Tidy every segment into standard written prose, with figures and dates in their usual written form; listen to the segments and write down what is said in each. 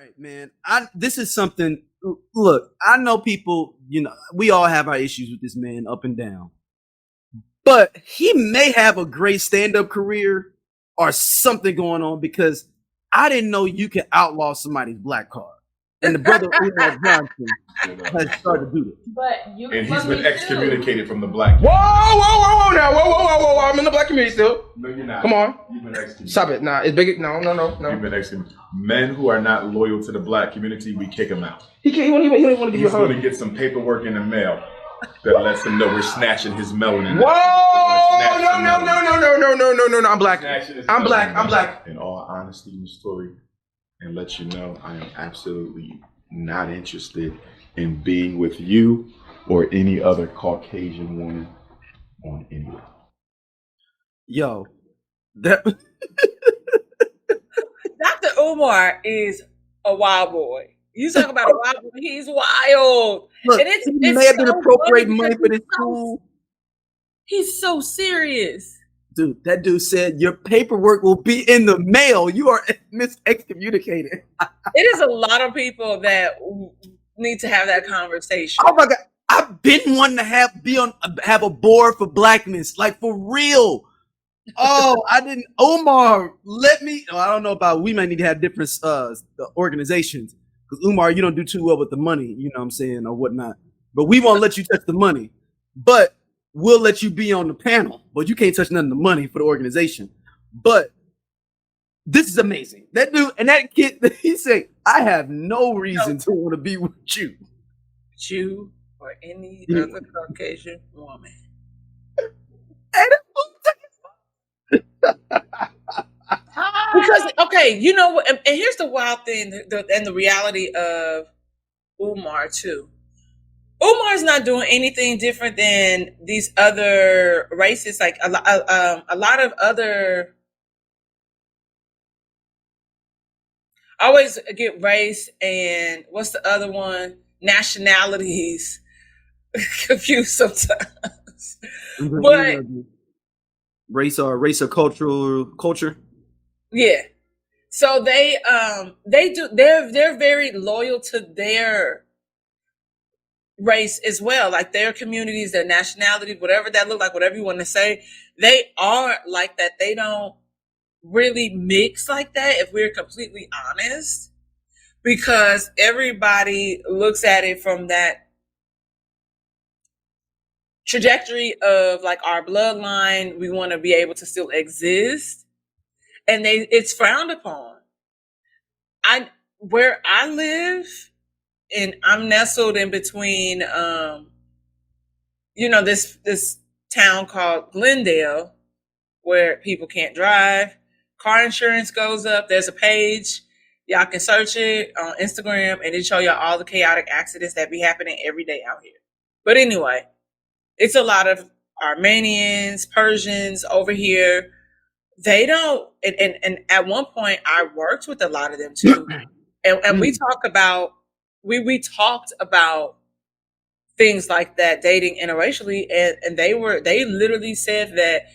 right, man. This is something. Look, I know people. We all have our issues with this man, up and down. But he may have a great stand-up career or something going on because I didn't know you could outlaw somebody's black card. And the brother Umar Johnson has started to do this. And he's been excommunicated from the black community. Whoa, now. Whoa. I'm in the black community still. No, you're not. Come on. You've been excommunicated. Stop it. Nah, it's big. No. You've been excommunicated. Men who are not loyal to the black community, we kick them out. He don't even want to give you a hug. He's going to get some paperwork in the mail that lets him know we're snatching his melanin. Whoa! No. I'm black. I'm black. In all honesty, Ms. Tori, and let you know, I am absolutely not interested in being with you or any other Caucasian woman on any level. Yo, that Dr. Umar is a wild boy. You talk about a wild boy, he's wild. Look, and he may have been appropriating money for this school. He's so serious. Dude, that dude said your paperwork will be in the mail. You are excommunicated. It is a lot of people that need to have that conversation. Oh my God. I've been wanting to have a board for blackness, like for real. Oh, I didn't. Umar, let me. I don't know about. We might need to have different organizations because Umar, you don't do too well with the money. You know what I'm saying, or whatnot. But we won't let you touch the money. But we'll let you be on the panel. But you can't touch none of the money for the organization. But this is amazing. That dude and that kid. He said, "I have no reason to want to be with you." You or any other Caucasian woman. Because okay, you know what? And here's the wild thing, and the reality of Umar too. Umar's not doing anything different than these other races. Like a lot of other. I always get race and what's the other one? Nationalities confused sometimes. But race or culture. Yeah. So they're very loyal to their race as well, like their communities, their nationality, whatever that look like, whatever you want to say, they are like that. They don't really mix like that, if we're completely honest, because everybody looks at it from that trajectory of like our bloodline. We want to be able to still exist, and it's frowned upon. Where I live, and I'm nestled in between, this town called Glendale, where people can't drive. Car insurance goes up. There's a page. Y'all can search it on Instagram, and it show y'all all the chaotic accidents that be happening every day out here. But anyway, it's a lot of Armenians, Persians over here. They don't, and at one point I worked with a lot of them too. And we talked about things like that, dating interracially, and they literally said that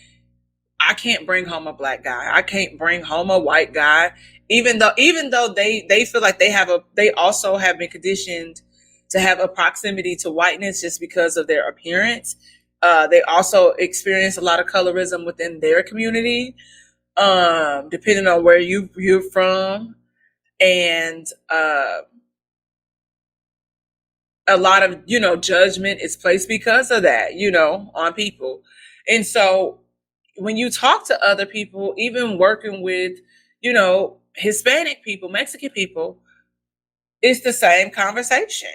I can't bring home a black guy. I can't bring home a white guy, even though they feel like they also have been conditioned to have a proximity to whiteness just because of their appearance. They also experience a lot of colorism within their community, depending on where you're from, and a lot of judgment is placed because of that, on people. And so when you talk to other people, even working with, Hispanic people, Mexican people, it's the same conversation.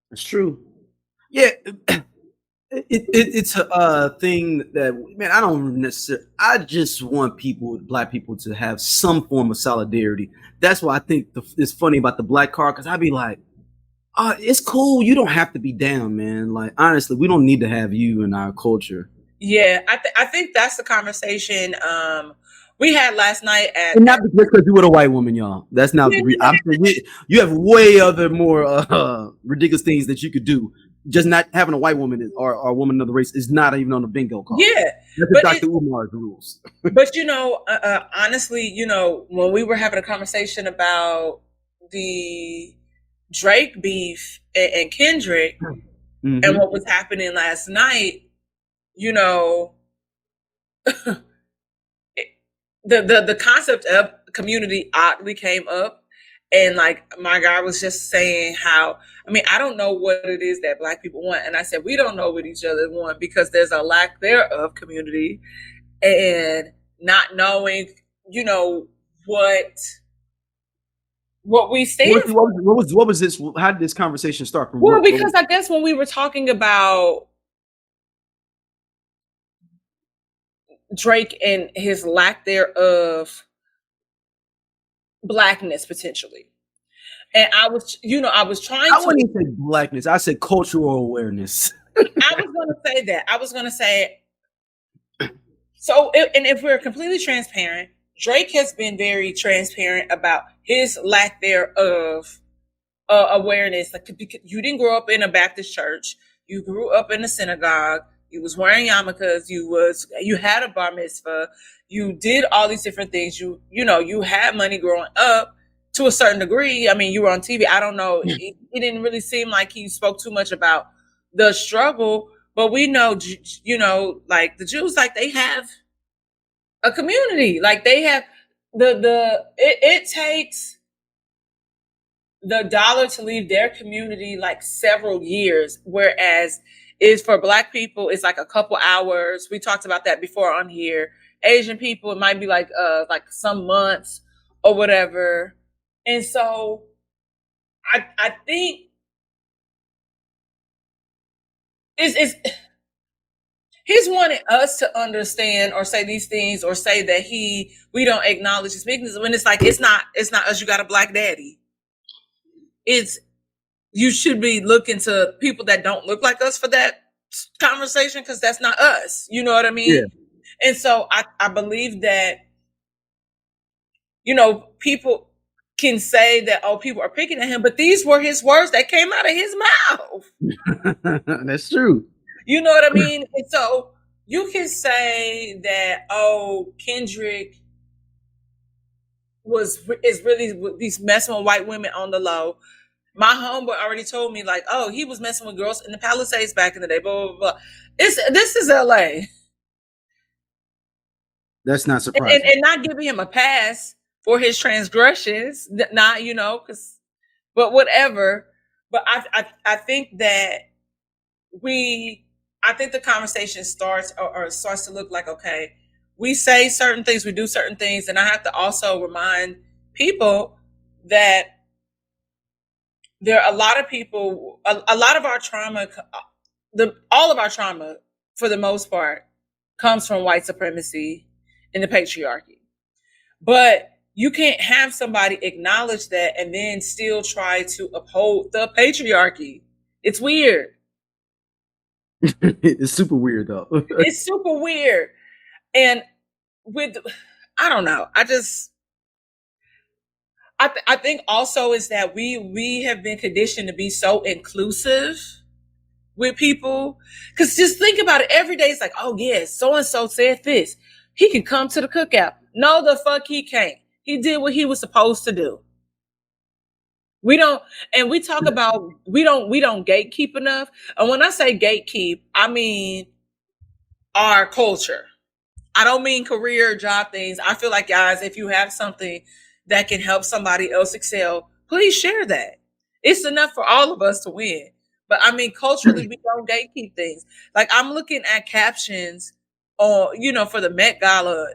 It's true. Yeah. It's a thing that, man, I don't necessarily, I just want black people to have some form of solidarity. That's why I think it's funny about the black card, because I'd be like, it's cool. You don't have to be down, man. Like, honestly, we don't need to have you in our culture. Yeah, I think that's the conversation we had last night at. And not just because you were a white woman, y'all. That's not you have way other more ridiculous things that you could do. Just not having a white woman or a woman of the race is not even on the bingo card. Yeah, that's Dr. Umar's rules. But honestly, when we were having a conversation about the Drake beef and Kendrick Mhm. and what was happening last night, you know, the concept of community oddly came up. And like my guy was just saying how, I mean, I don't know what it is that Black people want. And I said, we don't know what each other want because there's a lack there of community and not knowing, you know, what we stand for. What was this? How did this conversation start? From Well, what was- because I guess when we were talking about Drake and his lack thereof Blackness potentially. And I was, you know, I was trying I to. wouldn't even say Blackness. I said cultural awareness. I was going to say that. I was going to say. So, and if we're completely transparent, Drake has been very transparent about his lack thereof awareness. Like, you didn't grow up in a Baptist church. You grew up in a synagogue. You was wearing yarmulkes. You had a bar mitzvah. You did all these different things. You know, you had money growing up to a certain degree. I mean, you were on TV. I don't know. It didn't really seem like he spoke too much about the struggle, but we know, you know, like the Jews, like they have a community. Like they have it takes the dollar to leave their community like several years, whereas is for Black people it's like a couple hours. We talked about that before on here. Asian people, it might be like some months or whatever. And so I think it's he's wanting us to understand or say these things or say that we don't acknowledge his weaknesses when it's like it's not us. You got a Black daddy. It's you should be looking to people that don't look like us for that conversation because that's not us. You know what I mean? Yeah. And so I believe that, you know, people can say that, oh, people are picking at him, but these were his words that came out of his mouth. That's true. You know what I mean? And so you can say that, oh, Kendrick is really these messing with white women on the low. My homeboy already told me, like, oh, he was messing with girls in the Palisades back in the day, blah, blah, blah. This is LA. That's not surprising. And not giving him a pass for his transgressions, not, you know, but whatever. But I think that I think the conversation starts or starts to look like, okay, we say certain things, we do certain things. And I have to also remind people that there are a lot of people, a lot of our trauma, all of our trauma, for the most part, comes from white supremacy and the patriarchy. But you can't have somebody acknowledge that and then still try to uphold the patriarchy. It's weird. It's super weird, though. It's super weird. And I don't know. I think also is that we have been conditioned to be so inclusive with people. Because just think about it. Every day it's like, oh, yes, so-and-so said this. He can come to the cookout. No, the fuck he can't. He did what he was supposed to do. We don't gatekeep enough. And when I say gatekeep, I mean our culture. I don't mean career job things. I feel like, guys, if you have something that can help somebody else excel, please share that. It's enough for all of us to win. But I mean, culturally, we don't gatekeep things. Like I'm looking at captions on, you know, for the Met Gala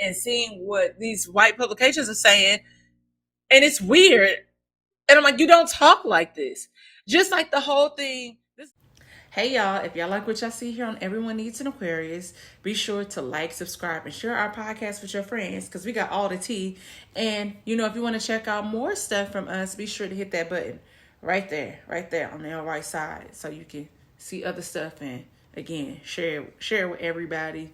and seeing what these white publications are saying. And it's weird. And I'm like, you don't talk like this. Just like the whole thing. Hey y'all, if y'all like what y'all see here on Everyone Needs an Aquarius, be sure to like, subscribe, and share our podcast with your friends because we got all the tea. And, you know, if you want to check out more stuff from us, be sure to hit that button right there on the right side so you can see other stuff and, again, share with everybody.